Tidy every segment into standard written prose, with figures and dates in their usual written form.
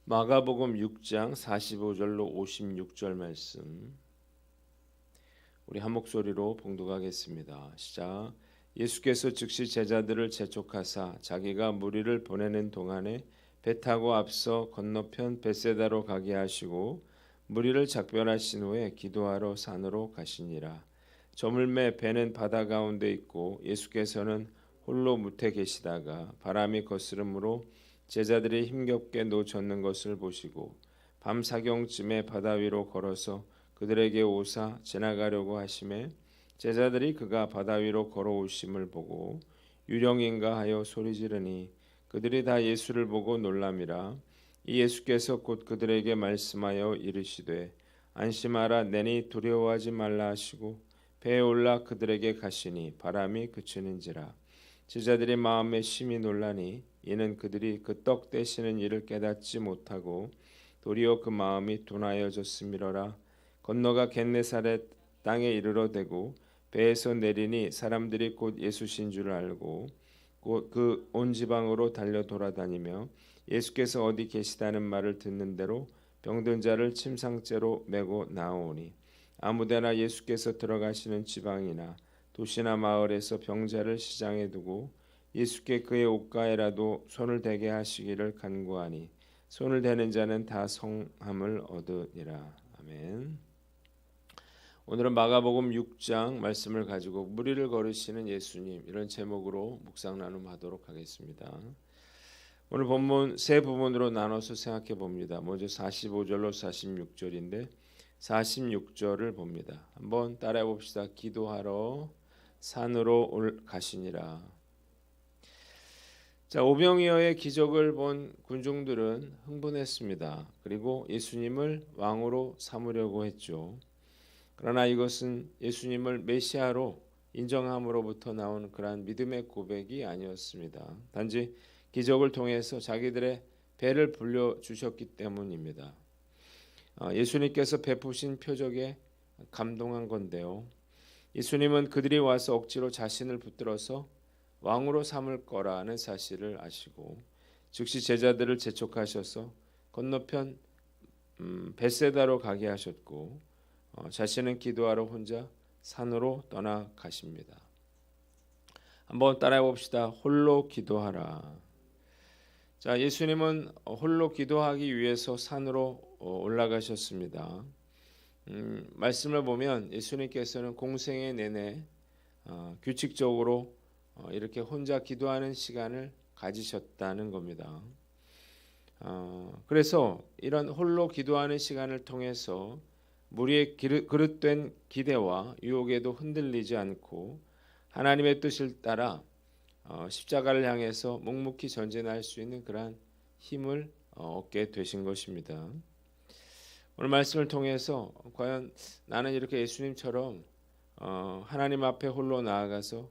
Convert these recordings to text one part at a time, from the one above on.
마가복음 6장 45절로 56절 말씀 우리 한 목소리로 봉독하겠습니다. 시작. 예수께서 즉시 제자들을 재촉하사 자기가 무리를 보내는 동안에 배 타고 앞서 건너편 벳세다로 가게 하시고 무리를 작별하신 후에 기도하러 산으로 가시니라. 저물매 배는 바다 가운데 있고 예수께서는 홀로 무태 계시다가 바람이 거스름으로 제자들이 힘겹게 노젓는 것을 보시고 밤 사경쯤에 바다 위로 걸어서 그들에게 오사 지나가려고 하심에 제자들이 그가 바다 위로 걸어오심을 보고 유령인가 하여 소리 지르니 그들이 다 예수를 보고 놀람이라. 이 예수께서 곧 그들에게 말씀하여 이르시되 안심하라 내니 두려워하지 말라 하시고 배에 올라 그들에게 가시니 바람이 그치는지라. 제자들이 마음에 심히 놀라니 이는 그들이 그 떡 떼시는 일을 깨닫지 못하고 도리어 그 마음이 둔하여졌음이로라. 건너가 겟네사렛 땅에 이르러 대고 배에서 내리니 사람들이 곧 예수신 줄 알고 곧 그 온 지방으로 달려 돌아다니며 예수께서 어디 계시다는 말을 듣는 대로 병든 자를 침상째로 메고 나오니 아무데나 예수께서 들어가시는 지방이나 도시나 마을에서 병자를 시장에 두고 예수께 그의 옷가에라도 손을 대게 하시기를 간구하니 손을 대는 자는 다 성함을 얻으니라. 아멘. 오늘은 마가복음 6장 말씀을 가지고 무리를 걸으시는 예수님 이런 제목으로 묵상 나눔하도록 하겠습니다. 오늘 본문 세 부분으로 나눠서 생각해 봅니다. 먼저 45절로 46절인데 46절을 봅니다. 한번 따라해 봅시다. 기도하러 산으로 가시니라. 자, 오병이어의 기적을 본 군중들은 흥분했습니다. 그리고 예수님을 왕으로 삼으려고 했죠. 그러나 이것은 예수님을 메시아로 인정함으로부터 나온 그러한 믿음의 고백이 아니었습니다. 단지 기적을 통해서 자기들의 배를 불려주셨기 때문입니다. 예수님께서 베푸신 표적에 감동한 건데요. 예수님은 그들이 와서 억지로 자신을 붙들어서 왕으로 삼을 거라는 사실을 아시고 즉시 제자들을 재촉하셔서 건너편 벳세다로 가게 하셨고 자신은 기도하러 혼자 산으로 떠나가십니다. 한번 따라해 봅시다. 홀로 기도하라. 자, 예수님은 홀로 기도하기 위해서 산으로 올라가셨습니다. 말씀을 보면 예수님께서는 공생애 내내 규칙적으로 이렇게 혼자 기도하는 시간을 가지셨다는 겁니다. 그래서 이런 홀로 기도하는 시간을 통해서 무리의 그릇된 기대와 유혹에도 흔들리지 않고 하나님의 뜻을 따라 십자가를 향해서 묵묵히 전진할 수 있는 그러한 힘을 얻게 되신 것입니다. 오늘 말씀을 통해서 과연 나는 이렇게 예수님처럼 하나님 앞에 홀로 나아가서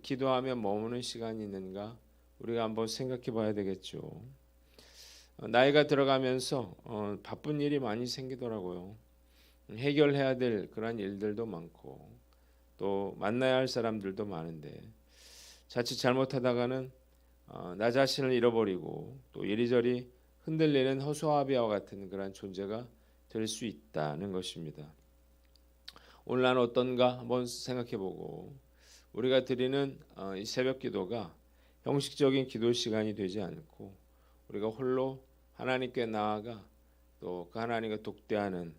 기도하며 머무는 시간이 있는가 우리가 한번 생각해 봐야 되겠죠. 나이가 들어가면서 바쁜 일이 많이 생기더라고요. 해결해야 될 그런 일들도 많고 또 만나야 할 사람들도 많은데 자칫 잘못하다가는 나 자신을 잃어버리고 또 이리저리 흔들리는 허수아비와 같은 그런 존재가 될 수 있다는 것입니다. 오늘 나는 어떤가 한번 생각해보고 우리가 드리는 이 새벽 기도가 형식적인 기도 시간이 되지 않고 우리가 홀로 하나님께 나아가 또 그 하나님과 독대하는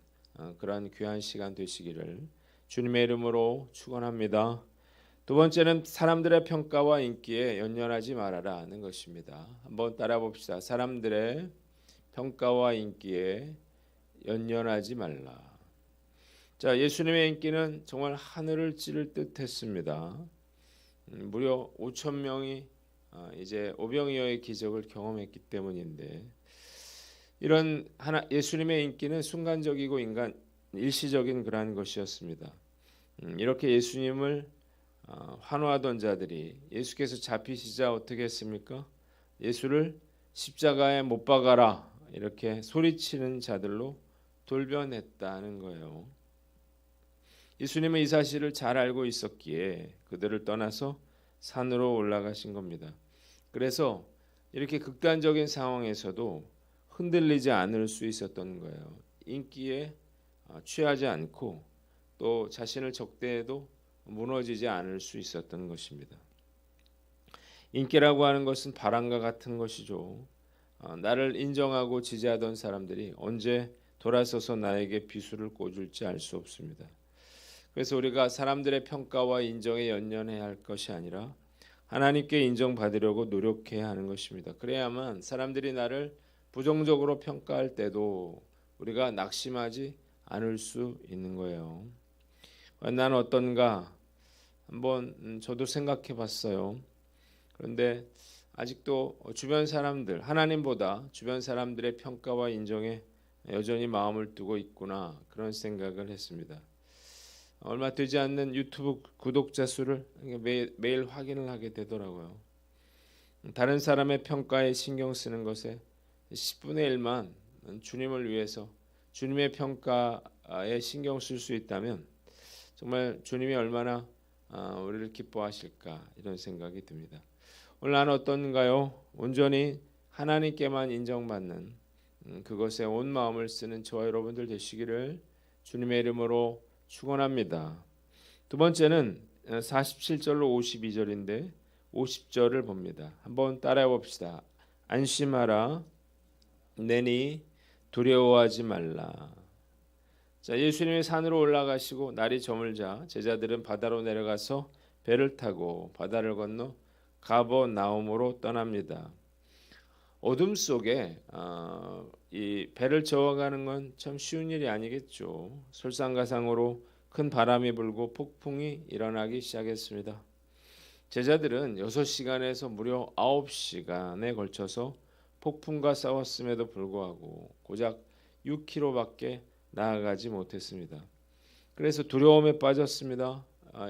그러한 귀한 시간 되시기를 주님의 이름으로 축원합니다. 두 번째는 사람들의 평가와 인기에 연연하지 말아라는 것입니다. 한번 따라 봅시다. 사람들의 평가와 인기에 연연하지 말라. 자, 예수님의 인기는 정말 하늘을 찌를 듯했습니다. 무려 5천 명이 이제 오병이어의 기적을 경험했기 때문인데 이런 예수님의 인기는 순간적이고 일시적인 그러한 것이었습니다. 이렇게 예수님을 환호하던 자들이 예수께서 잡히시자 어떻게 했습니까? 예수를 십자가에 못 박아라 이렇게 소리치는 자들로 돌변했다는 거예요. 예수님은 이 사실을 잘 알고 있었기에 그들을 떠나서 산으로 올라가신 겁니다. 그래서 이렇게 극단적인 상황에서도 흔들리지 않을 수 있었던 거예요. 인기에 취하지 않고 또 자신을 적대해도 무너지지 않을 수 있었던 것입니다. 인기라고 하는 것은 바람과 같은 것이죠. 나를 인정하고 지지하던 사람들이 언제 돌아서서 나에게 비수를 꽂을지 알 수 없습니다. 그래서 우리가 사람들의 평가와 인정에 연연해야 할 것이 아니라 하나님께 인정받으려고 노력해야 하는 것입니다. 그래야만 사람들이 나를 부정적으로 평가할 때도 우리가 낙심하지 않을 수 있는 거예요. 난 어떤가 한번 저도 생각해 봤어요. 그런데 아직도 주변 사람들, 하나님보다 주변 사람들의 평가와 인정에 여전히 마음을 두고 있구나, 그런 생각을 했습니다. 얼마 되지 않는 유튜브 구독자 수를 매일 확인을 하게 되더라고요. 다른 사람의 평가에 신경 쓰는 것에 10분의 1만 주님을 위해서 주님의 평가에 신경 쓸 수 있다면 정말 주님이 얼마나 우리를 기뻐하실까, 이런 생각이 듭니다. 오늘 나는 어떤가요? 온전히 하나님께만 인정받는 그것에 온 마음을 쓰는 저와 여러분들 되시기를 주님의 이름으로 축원합니다. 두 번째는 47절로 52절인데 50절을 봅니다. 한번 따라해 봅시다. 안심하라, 내니 두려워하지 말라. 자, 예수님이 산으로 올라가시고 날이 저물자 제자들은 바다로 내려가서 배를 타고 바다를 건너 가버나움으로 떠납니다. 어둠 속에 이 배를 저어가는 건 참 쉬운 일이 아니겠죠. 설상가상으로 큰 바람이 불고 폭풍이 일어나기 시작했습니다. 제자들은 6시간에서 무려 9시간에 걸쳐서 폭풍과 싸웠음에도 불구하고 고작 6km밖에 나아가지 못했습니다. 그래서 두려움에 빠졌습니다.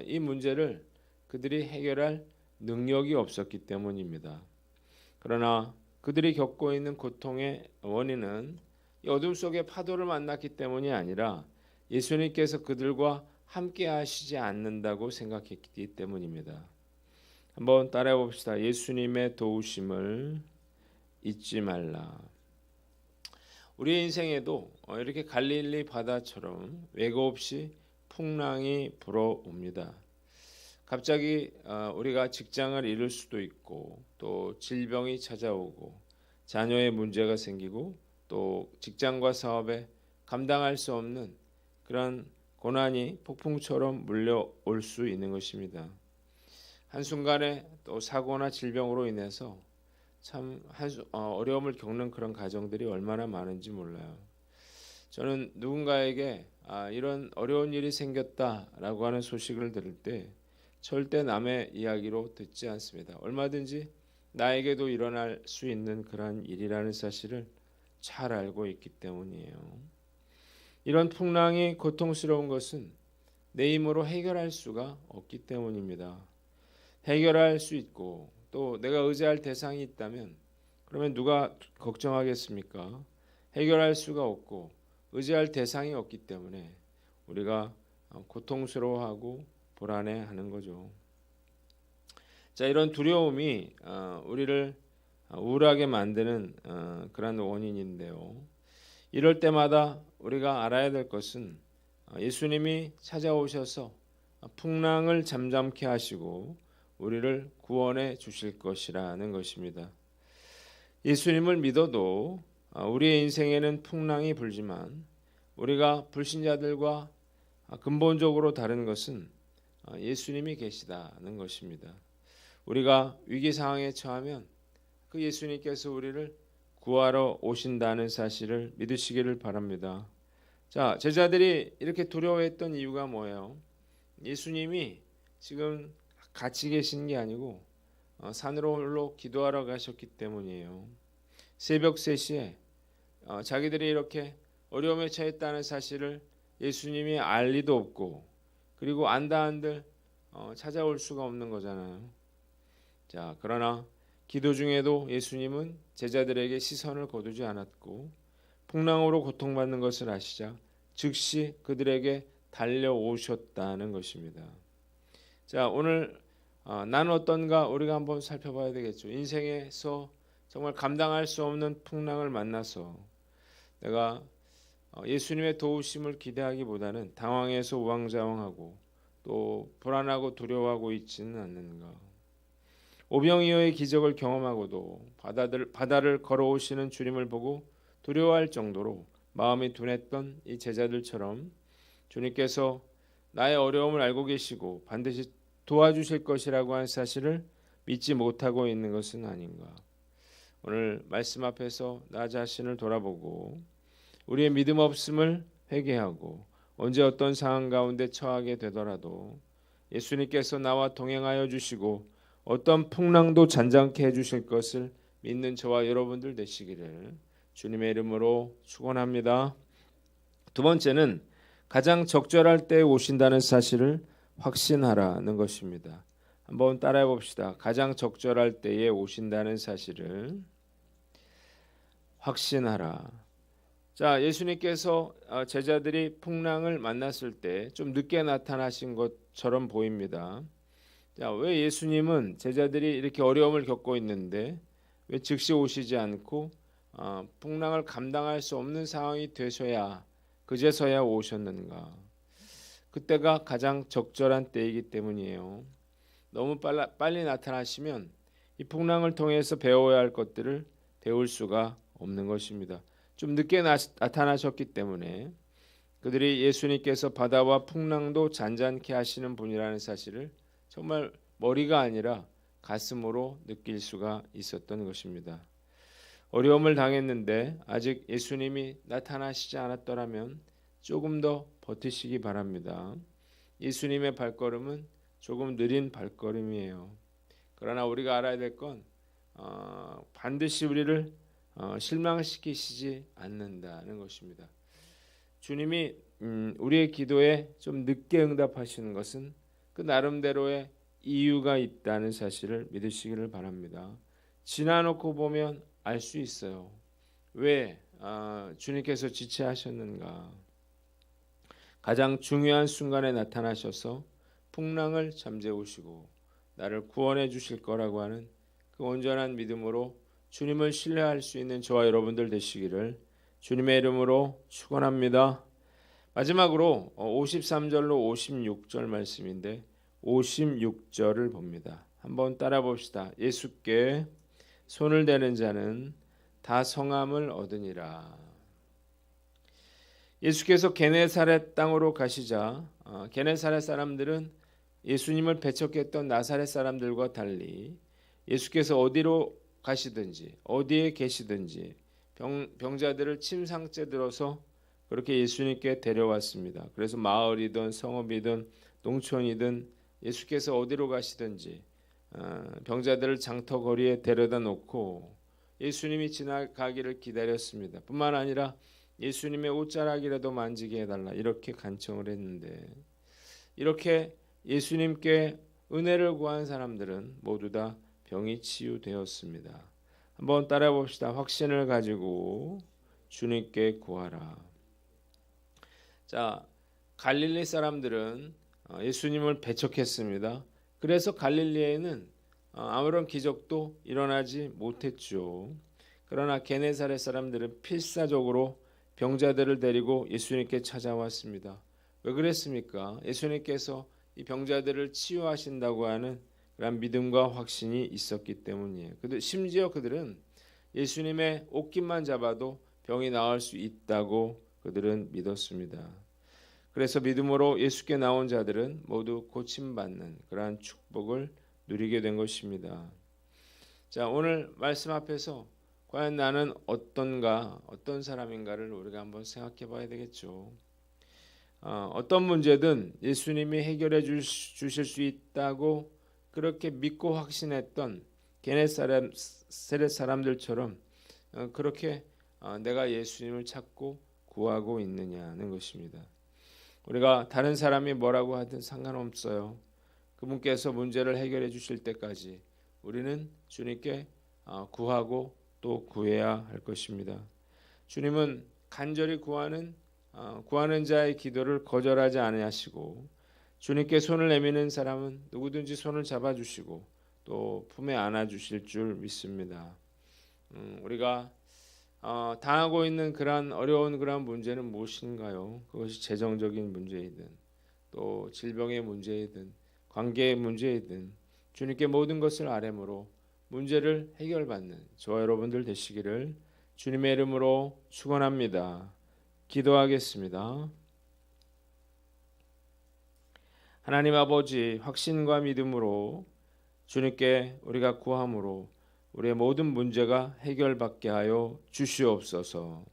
이 문제를 그들이 해결할 능력이 없었기 때문입니다. 그러나 그들이 겪고 있는 고통의 원인은 이 어둠 속의 파도를 만났기 때문이 아니라 예수님께서 그들과 함께 하시지 않는다고 생각했기 때문입니다. 한번 따라해 봅시다. 예수님의 도우심을 잊지 말라. 우리의 인생에도 이렇게 갈릴리 바다처럼 왜고 없이 풍랑이 불어옵니다. 갑자기 우리가 직장을 잃을 수도 있고 또 질병이 찾아오고 자녀의 문제가 생기고 또 직장과 사업에 감당할 수 없는 그런 고난이 폭풍처럼 물려올 수 있는 것입니다. 한순간에 또 사고나 질병으로 인해서 참 어려움을 겪는 그런 가정들이 얼마나 많은지 몰라요. 저는 누군가에게 이런 어려운 일이 생겼다라고 하는 소식을 들을 때 절대 남의 이야기로 듣지 않습니다. 얼마든지 나에게도 일어날 수 있는 그러한 일이라는 사실을 잘 알고 있기 때문이에요. 이런 풍랑이 고통스러운 것은 내 힘으로 해결할 수가 없기 때문입니다. 해결할 수 있고 또 내가 의지할 대상이 있다면 그러면 누가 걱정하겠습니까? 해결할 수가 없고 의지할 대상이 없기 때문에 우리가 고통스러워하고 불안해하는 거죠. 자, 이런 두려움이 우리를 우울하게 만드는 그런 원인인데요. 이럴 때마다 우리가 알아야 될 것은 예수님이 찾아오셔서 풍랑을 잠잠케 하시고 우리를 구원해 주실 것이라는 것입니다. 예수님을 믿어도 우리의 인생에는 풍랑이 불지만 우리가 불신자들과 근본적으로 다른 것은 예수님이 계시다는 것입니다. 우리가 위기 상황에 처하면 그 예수님께서 우리를 구하러 오신다는 사실을 믿으시기를 바랍니다. 자, 제자들이 이렇게 두려워했던 이유가 뭐예요? 예수님이 지금 같이 계신 게 아니고 산으로 홀로 기도하러 가셨기 때문이에요. 새벽 3시에 자기들이 이렇게 어려움에 처했다는 사실을 예수님이 알 리도 없고 그리고 안다 한들 찾아올 수가 없는 거잖아요. 자, 그러나 기도 중에도 예수님은 제자들에게 시선을 거두지 않았고 풍랑으로 고통받는 것을 아시자 즉시 그들에게 달려오셨다는 것입니다. 자, 오늘 나는 어떤가 우리가 한번 살펴봐야 되겠죠. 인생에서 정말 감당할 수 없는 풍랑을 만나서 내가 예수님의 도우심을 기대하기보다는 당황해서 우왕좌왕하고 또 불안하고 두려워하고 있지는 않는가. 오병이어의 기적을 경험하고도 바다를 걸어오시는 주님을 보고 두려워할 정도로 마음이 둔했던 이 제자들처럼 주님께서 나의 어려움을 알고 계시고 반드시 도와주실 것이라고 한 사실을 믿지 못하고 있는 것은 아닌가. 오늘 말씀 앞에서 나 자신을 돌아보고 우리의 믿음 없음을 회개하고 언제 어떤 상황 가운데 처하게 되더라도 예수님께서 나와 동행하여 주시고 어떤 풍랑도 잔잔케 해주실 것을 믿는 저와 여러분들 되시기를 주님의 이름으로 축원합니다. 두 번째는 가장 적절할 때 오신다는 사실을 확신하라는 것입니다. 한번 따라해 봅시다. 가장 적절할 때에 오신다는 사실을 확신하라. 자, 예수님께서 제자들이 풍랑을 만났을 때 좀 늦게 나타나신 것처럼 보입니다. 자, 왜 예수님은 제자들이 이렇게 어려움을 겪고 있는데 왜 즉시 오시지 않고 풍랑을 감당할 수 없는 상황이 되셔야 그제서야 오셨는가? 그때가 가장 적절한 때이기 때문이에요. 너무 빨리 나타나시면 이 풍랑을 통해서 배워야 할 것들을 배울 수가 없는 것입니다. 좀 늦게 나타나셨기 때문에 그들이 예수님께서 바다와 풍랑도 잔잔케 하시는 분이라는 사실을 정말 머리가 아니라 가슴으로 느낄 수가 있었던 것입니다. 어려움을 당했는데 아직 예수님이 나타나시지 않았더라면 조금 더 버티시기 바랍니다. 예수님의 발걸음은 조금 느린 발걸음이에요. 그러나 우리가 알아야 될 건 반드시 우리를 실망시키시지 않는다는 것입니다. 주님이 우리의 기도에 좀 늦게 응답하시는 것은 그 나름대로의 이유가 있다는 사실을 믿으시기를 바랍니다. 지나놓고 보면 알 수 있어요. 왜 주님께서 지체하셨는가. 가장 중요한 순간에 나타나셔서 풍랑을 잠재우시고 나를 구원해 주실 거라고 하는 그 온전한 믿음으로 주님을 신뢰할 수 있는 저와 여러분들 되시기를 주님의 이름으로 축원합니다. 마지막으로 53절로 56절 말씀인데 56절을 봅니다. 한번 따라 봅시다. 예수께 손을 대는 자는 다 성함을 얻으니라. 예수께서 게네사렛 땅으로 가시자 게네사렛 사람들은 예수님을 배척했던 나사렛 사람들과 달리 예수께서 어디로 가시든지 어디에 계시든지 병자들을 침상째 들어서 그렇게 예수님께 데려왔습니다. 그래서 마을이든 성읍이든 농촌이든 예수께서 어디로 가시든지 병자들을 장터거리에 데려다 놓고 예수님이 지나가기를 기다렸습니다. 뿐만 아니라 예수님의 옷자락이라도 만지게 해달라 이렇게 간청을 했는데 이렇게 예수님께 은혜를 구한 사람들은 모두 다 병이 치유되었습니다. 한번 따라 봅시다. 확신을 가지고 주님께 구하라. 자, 갈릴리 사람들은 예수님을 배척했습니다. 그래서 갈릴리에는 아무런 기적도 일어나지 못했죠. 그러나 게네사렛 사람들은 필사적으로 병자들을 데리고 예수님께 찾아왔습니다. 왜 그랬습니까? 예수님께서 이 병자들을 치유하신다고 하는 그런 믿음과 확신이 있었기 때문이에요. 심지어 그들은 예수님의 옷깃만 잡아도 병이 나을 수 있다고 그들은 믿었습니다. 그래서 믿음으로 예수께 나온 자들은 모두 고침받는 그러한 축복을 누리게 된 것입니다. 자, 오늘 말씀 앞에서 과연 나는 어떤 사람인가를 우리가 한번 생각해 봐야 되겠죠. 어떤 문제든 예수님이 해결해 주실 수 있다고 그렇게 믿고 확신했던 게네사렛 사람들처럼 그렇게 내가 예수님을 찾고 구하고 있느냐는 것입니다. 우리가 다른 사람이 뭐라고 하든 상관없어요. 그분께서 문제를 해결해 주실 때까지 우리는 주님께 구하고 또 구해야 할 것입니다. 주님은 간절히 구하는 자의 기도를 거절하지 아니하시고 주님께 손을 내미는 사람은 누구든지 손을 잡아주시고 또 품에 안아주실 줄 믿습니다. 우리가 당하고 있는 그러한 어려운 그러한 문제는 무엇인가요? 그것이 재정적인 문제이든 또 질병의 문제이든 관계의 문제이든 주님께 모든 것을 아뢰므로 문제를 해결받는 저와 여러분들 되시기를 주님의 이름으로 축원합니다. 기도하겠습니다. 하나님 아버지, 확신과 믿음으로 주님께 우리가 구함으로 우리의 모든 문제가 해결받게 하여 주시옵소서.